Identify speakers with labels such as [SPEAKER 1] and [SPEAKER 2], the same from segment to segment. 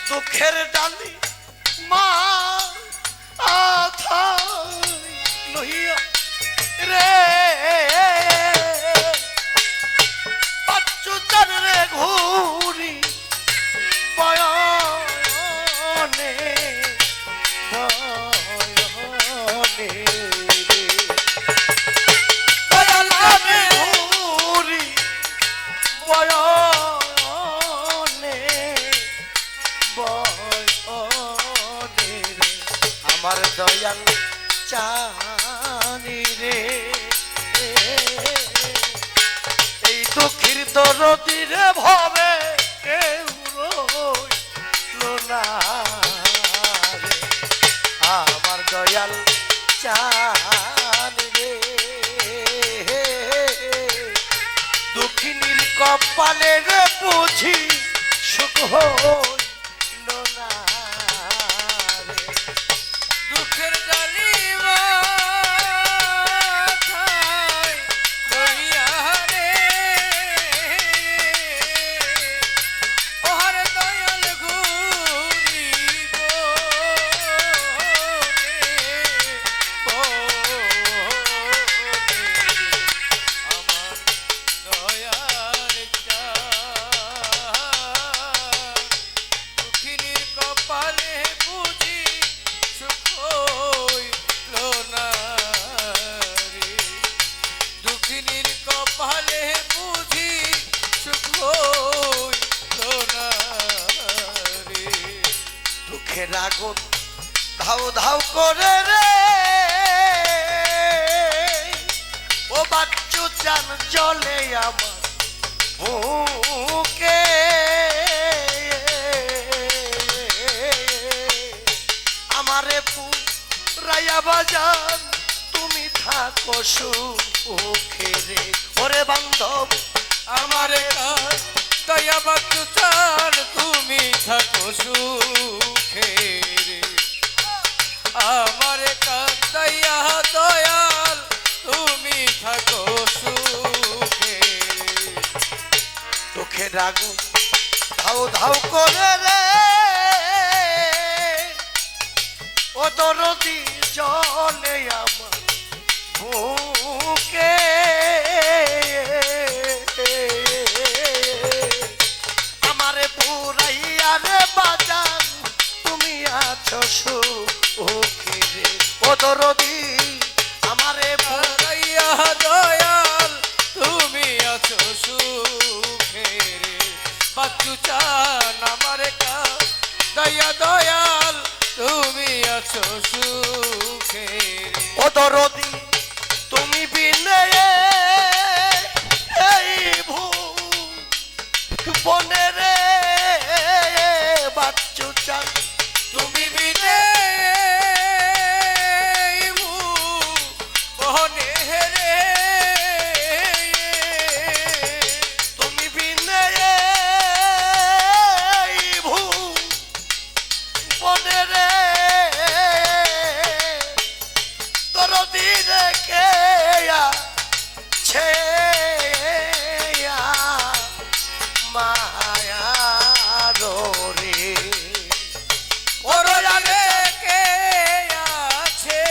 [SPEAKER 1] দুঃখের ডালি মা আথা লইয়া রে বাচ্চু চান রে ঘুরি বয়নে বয়নে রে দয়াল আমি ঘুরি বয়নে বয়নে রে আমার দয়াল চানি রে এই দুঃখীর দরদির ভবে কেউ রইল না রে আমার দয়াল চানি রে দুঃখিনীর কপালে রে বুঝি সুখ হইল না রে
[SPEAKER 2] দুঃখের ডালি মাথায় লইয়া রে ওহার দয়াল ঘুরিব আমার দয়াল দুঃখিনীর কপালে বুঝি সুখ হইল না রে দুঃখিনীর কপালে বুঝি সুখ হইল না রে
[SPEAKER 1] দুঃখের আগুন ধাউ ধাউ করে রে ও বাচ্চু চান জলে আমার বুকে আমারে পুরাইয়া বাজান তুমি থাকো সুখে রে ওরে বান্ধব
[SPEAKER 2] আমারে দয়া বাচ্চু চান তুমি থাকো সুখে রে আমারে কান্দাইয়া দয়াল তুমি থাকো সুখে রে
[SPEAKER 1] দুঃখের আগুন ধাউ ধাউ করে রে ও দরদি জলে আমার বুকে আমারে পুরাইয়া রে বাজান তুমি আছো সুখে রে ও দরদি আমারে
[SPEAKER 2] দয়া দয়াল তুমি আছো সুখে রে বাচ্চু চান আমারে দয়া দয়াল তুমি আছো সুখে রে
[SPEAKER 1] ও দরদি তুমি বিনে এই বনে রে বাচ্চু চান
[SPEAKER 2] তুমি বিনে বনে রে
[SPEAKER 1] তুমি বিনে এই বনে রে দরদি রেখে ছে মায়া রে
[SPEAKER 2] ওর জানে কে আছে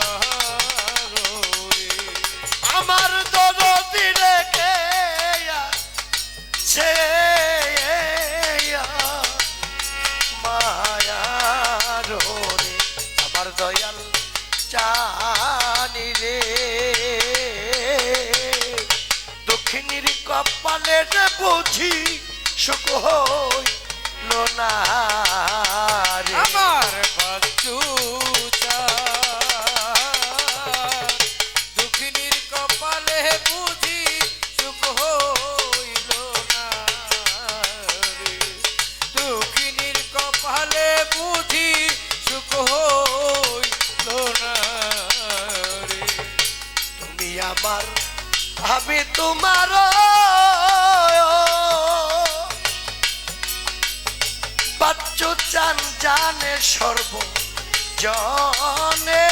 [SPEAKER 2] মারো রে
[SPEAKER 1] আমার দরদি রেখে ছে মায়া রে আমার দয়াল চানি রে দক্ষিণীর কপালে রে বুঝি সুখ হইল না রে
[SPEAKER 2] আমার বাচ্চু চান দুঃখিনীর কপালে বুঝি সুখ হইল না রে দুঃখিনীর কপালে বুঝি সুখ হইল না রে
[SPEAKER 1] তুমি আমার আমি তোমার বাচ্চু চান জানে সর্ব জনে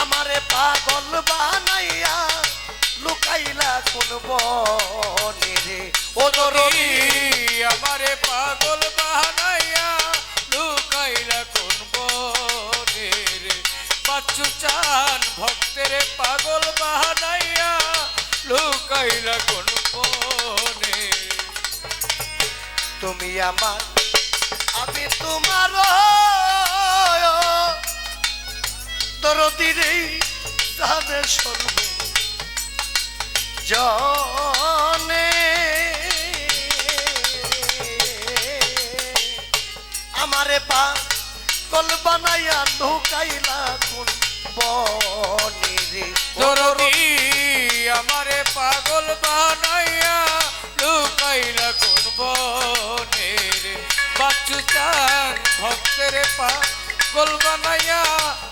[SPEAKER 1] আমারে পাগল বানাইয়া বনে রে ও দরদি
[SPEAKER 2] আমারে পাগল বানাইয়া লুকাইলা কোন বনে রে বাচ্চু চান ভক্তের পাগল বানাইয়া লুকাইলা কোন বনে
[SPEAKER 1] তুমি আমার আমি তোমার দরদি রে জানে সর্ব জনে আমারে পাগল বানাইয়া ঢুকাইলা কোন বনে রে
[SPEAKER 2] দরদি আমারে পাগল বানাইয়া লুকাইলা কোন বনে রে বাচ্চু চান ভক্তের পাগল বানাইয়া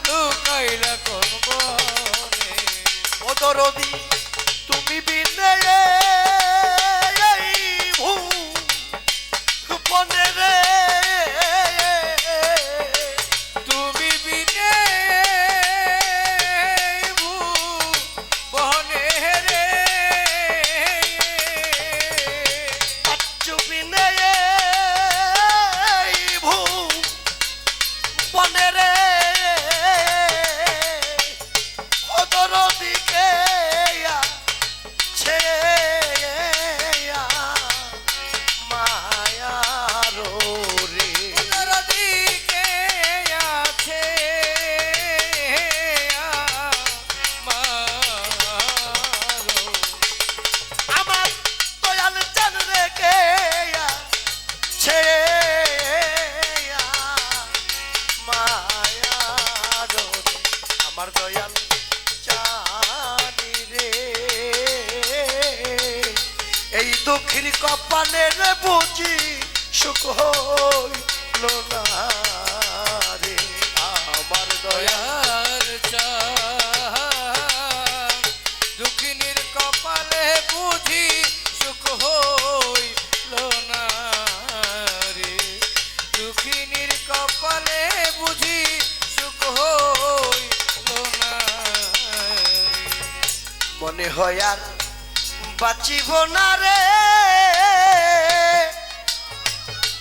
[SPEAKER 2] লুকাইলা কোন বনে
[SPEAKER 1] ও দরদি তুমি বিনে বনে রে
[SPEAKER 2] তুমি বিনে বনে রে
[SPEAKER 1] বাচ্চু বিনে বনে রে ও দরদিকে ছে মায়ারো রে
[SPEAKER 2] দরদিকে আছে মারো
[SPEAKER 1] আমার দয়াল চান রেখে ছে মায়ারো রে আমার দয়াল চানি রে এই দুঃখের কপালের বুঝি সুখ হইল না রে আমার দয়া
[SPEAKER 2] দয়ার চাঁদ দুঃখিনীর কপালে বুঝি সুখ হইল না রে দুঃখিনীর কপালে বুঝি সুখ হইল না রে
[SPEAKER 1] মনে হয় আর বাঁচিব না রে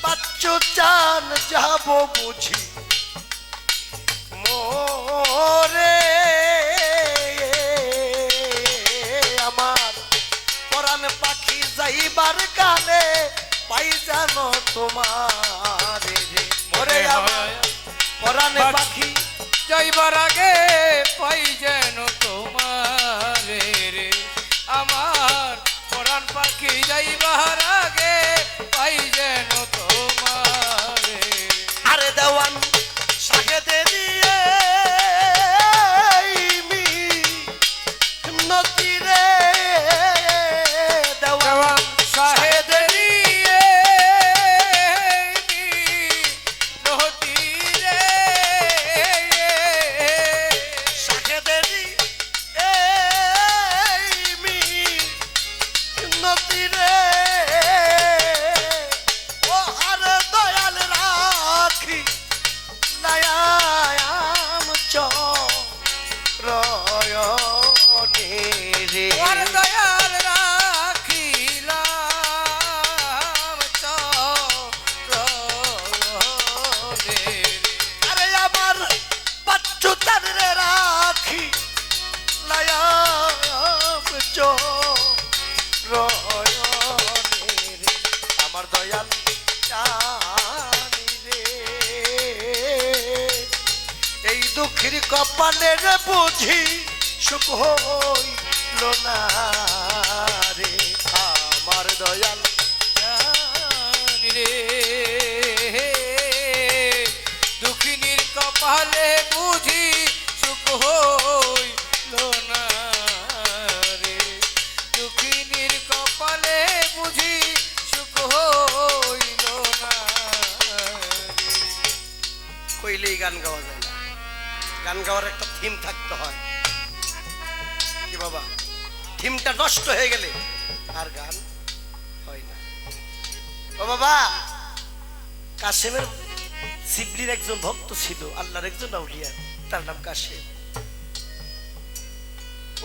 [SPEAKER 1] বাচ্চু চান যাব বুঝি মোরে আমার পরাণ পাখি যাইবার কালে পাই জানো তোমার রে মোরে আমার পরাণ পাখি
[SPEAKER 2] যাইবার আগে পাই যেন তোমারে রে আমার পরাণ পাখি যাইবার আগে পাই যেন তোমারে
[SPEAKER 1] আরে দেওয়ান সাগেতে দিয়ে নদী রে দেওয়ান
[SPEAKER 2] সাহেদেরি নদী রে
[SPEAKER 1] সাগেদেরি নদী রে ও আর দয়াল রাখি নায়াম চরয়নে রে
[SPEAKER 2] ওর দয়াল রাখিলাম চরণে
[SPEAKER 1] আরে আমার বাচ্চু তারে রাখি লায়াম চরয়নে রে আমার দয়াল চানি রে এই দুঃখের কপালের বুঝি সুখ হইল না রে আমার দয়াল
[SPEAKER 2] জানি রে দুঃখিনীর কপালে বুঝি সুখ হইল না রে দুঃখিনীর কপালে বুঝি সুখ হইল না রে
[SPEAKER 1] কইলেই গান গাওয়া যায় না গান গাওয়ার একটা থিম থাকতে হয় কি বাবা থিমটা নষ্ট হয়ে গেলে আর গান হয় না ও বাবা কাশেমের শিবলির একজন ভক্ত ছিল আল্লাহর একজন আউলিয়া তার নাম কাশেম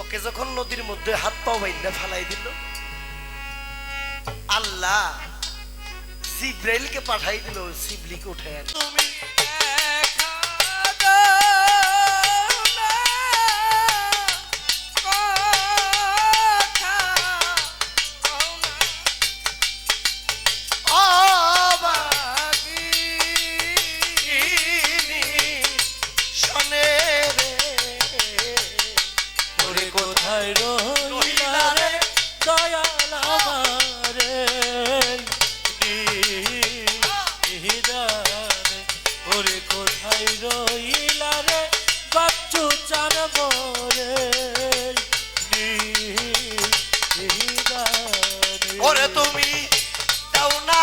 [SPEAKER 1] ওকে যখন নদীর মধ্যে হাত পাও বাইন্দা ফালাই দিল আল্লাহ জিব্রাইলকে পাঠাই দিল শিবলিকে উঠে আন।
[SPEAKER 2] তুমি দেখা দাও না, কথা কও না,
[SPEAKER 1] অবাগিনী শোনে রে,
[SPEAKER 3] ওরে কোথায় রইলা রে দয়াল আমারে নিদানে, ওরে কোথায় রইলা রে বাচ্চু চার মোরে নিদানে।
[SPEAKER 1] ওরে তুমি দাও না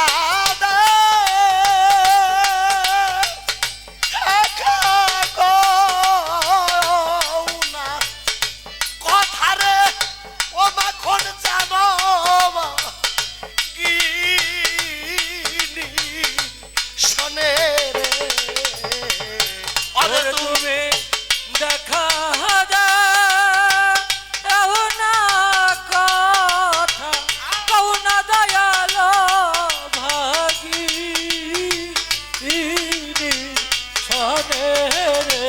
[SPEAKER 1] কথা রে ও মাখন জানো গিনি শোনে রে,
[SPEAKER 3] ওরে তুমি দেখা দাও না, কথা কও না দয়াল ভাগিনী শোনে রে,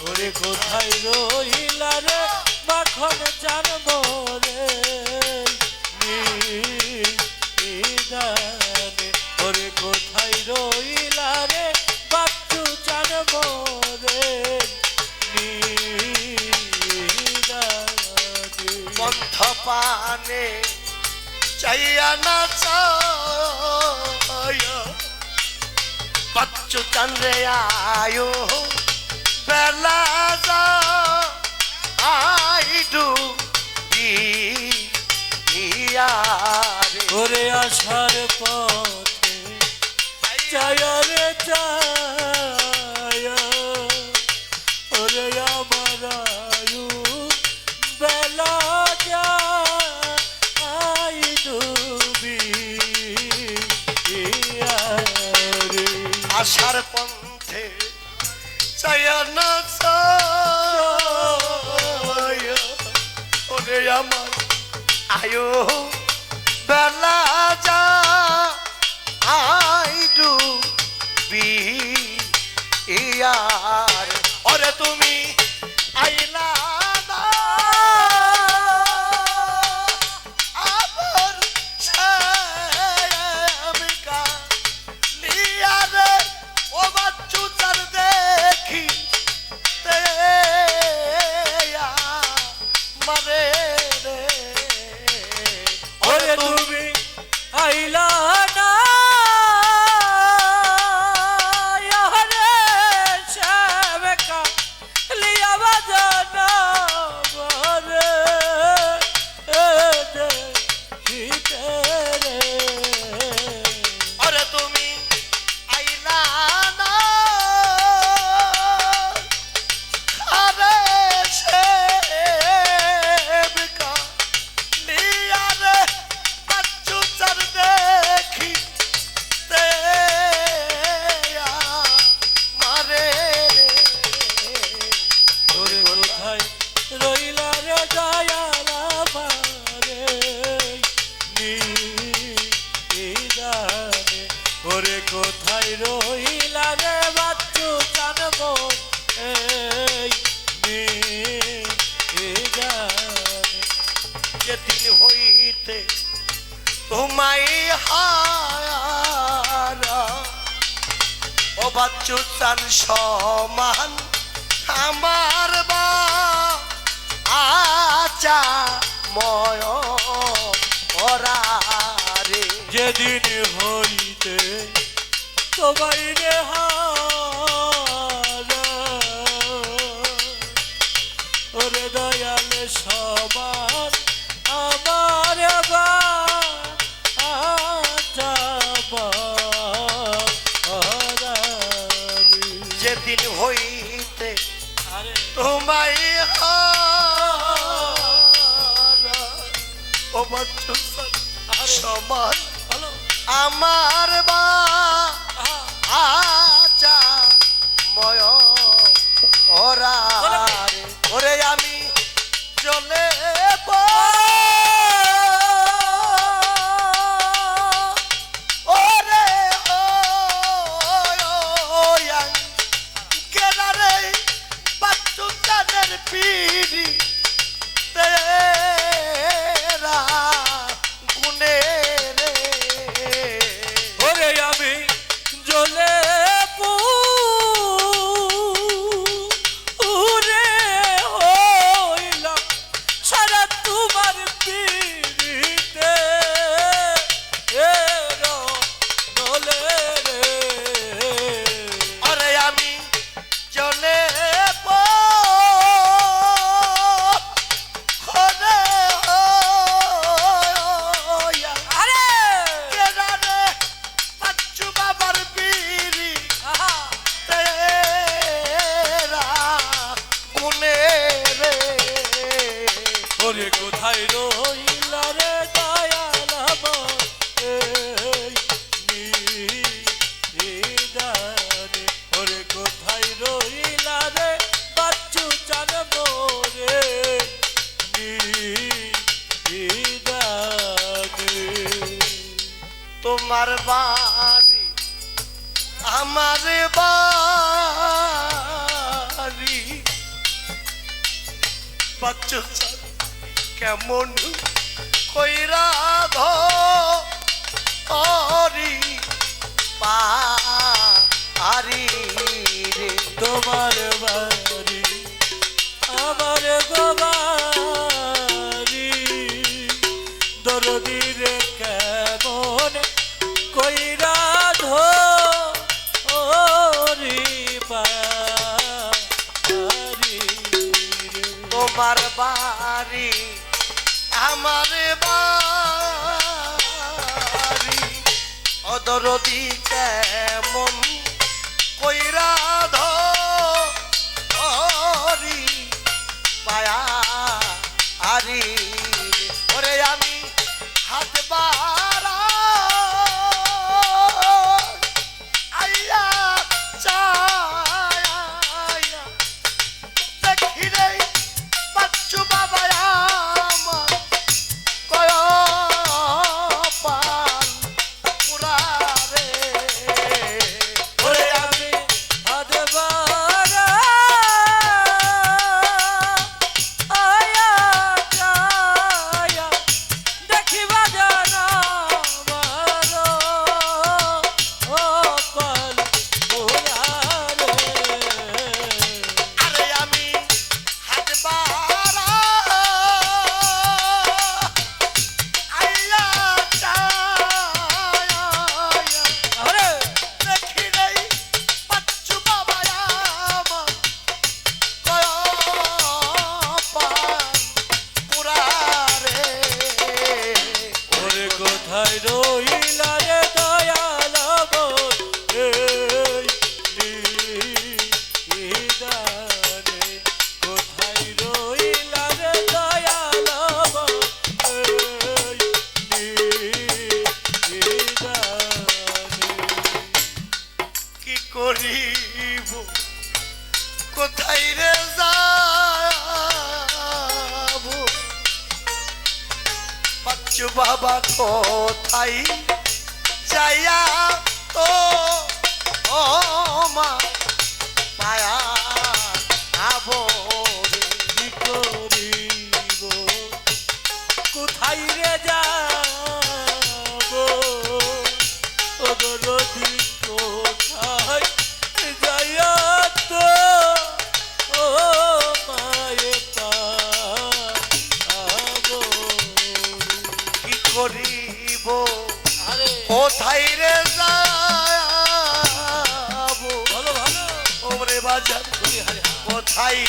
[SPEAKER 3] ওরে কোথায় রইলা রে মাখন চার মোরে নিদানে, ওরে কোথায় রইলা রে বাচ্চু চার মোরে নিদানে।
[SPEAKER 1] বন্ধ পানে চাইয়া না চায়া বাচ্চু চন্দ্রে আয়ো বেলা যা আইডু ইয়ারে,
[SPEAKER 3] ওরে আসার পথে চায়া রে চায়া, ওরে আমার আয়ু বেলা যাই ডুবি রে।
[SPEAKER 1] আশার পন্থে চাইয়া না চায়া ওরে আমার আয়ো বেলা যা আইডু ইয়ার, ওরে তুমি আইলা না আমার শ্যামিকা লিয়ারে ও বাচ্চু চার দেখি তেয়া মারে রে,
[SPEAKER 3] ওরে তুমি আইলা না ইয়ারে শাবেকা লিয়া বাজানা বরে হিতে রে।
[SPEAKER 1] ওরে তুমি আইলা না আরে সেবিকা লিয়ারে বাচ্চু চার দেখি তেয়া মারে রে,
[SPEAKER 3] ওরে কোথায় রইলা রে দয়াল আমারে নিদানে, ওরে কোথায় রইলা রে বাচ্চু চান মোর এই নিদানে।
[SPEAKER 1] যেদিন হইতে তোমায় হারা ও বাচ্চু চান সমান আমার বা আচা ময় ওরা রে,
[SPEAKER 3] যেদিন হইতে তোমায় রে হারা, ওরে দয়াল সবার আমার বা
[SPEAKER 1] যেদিন হইতে
[SPEAKER 3] আরে
[SPEAKER 1] তোমায় হারা ও বাচ্চু চান সমান
[SPEAKER 3] হ্যালো
[SPEAKER 1] আমার বা
[SPEAKER 3] আহা
[SPEAKER 1] আচা ময় ওরা রে, ওরে আমি চলে পিড়ি তেরা গুনে রে
[SPEAKER 3] ওরে আমি জ্বলে পুরে হইলাম সারা তোমার পিড়িতে এরো নলে রে
[SPEAKER 1] আরে আমি চলে
[SPEAKER 3] আরে
[SPEAKER 1] বাচ্চু বাবার বিড়ি
[SPEAKER 3] আহা
[SPEAKER 1] তেরা গুনে রে
[SPEAKER 3] ওরে কোথায় রইলা রে দয়াল আমার এই নিদানে ওরে কোথায় রইলা রে বাচ্চু চান মোরে নিদানে
[SPEAKER 1] তোমার বাড়ি আমার বাড়ি বাচ্চু চান কেমন কইরা ধরি পারি রে
[SPEAKER 3] তোমার বাড়ি আমার গোবারি দরদি রে কেমন কইরা ধরি পারি
[SPEAKER 1] তোমার বাড়ি আমার বাড়ি অদরদি কেমন কইরা ধরি পায়া আরি ওরে আমি হাত বাড়া আইয়া চায়া দেখি রে বাচ্চু বাবা আমার কয়পাল পুরা রে
[SPEAKER 3] ওরে আমি হাদবারা আয়া চায়া দেখিবা জানা মারো ও পাল মুরারে
[SPEAKER 1] আরে আমি হাত বাড়া আইয়া চায়া
[SPEAKER 3] আরে
[SPEAKER 1] দেখি রে বাচ্চু বাবা আমার কয়পাল পুরা রে
[SPEAKER 3] ওরে কোথায় রইলা রে দয়াল আমার এই নিদানে কোথায় রইলা রে দয়াল আমার এই নিদানে
[SPEAKER 1] কি করিব কোথায় রে যাব বাচ্চু বাবা কোথায় যাইয়া তো ও মা মায়া আবো
[SPEAKER 3] কি করিব কোথায় রে যাব ও দরদি কোথায় যাইয়া তো ও মায়ে পাবো
[SPEAKER 1] কি করিব
[SPEAKER 3] আরে
[SPEAKER 1] কোথায় রে যাব
[SPEAKER 3] ভালো ভালো
[SPEAKER 1] ওরে বাজার
[SPEAKER 3] হরি হরি
[SPEAKER 1] কোথায়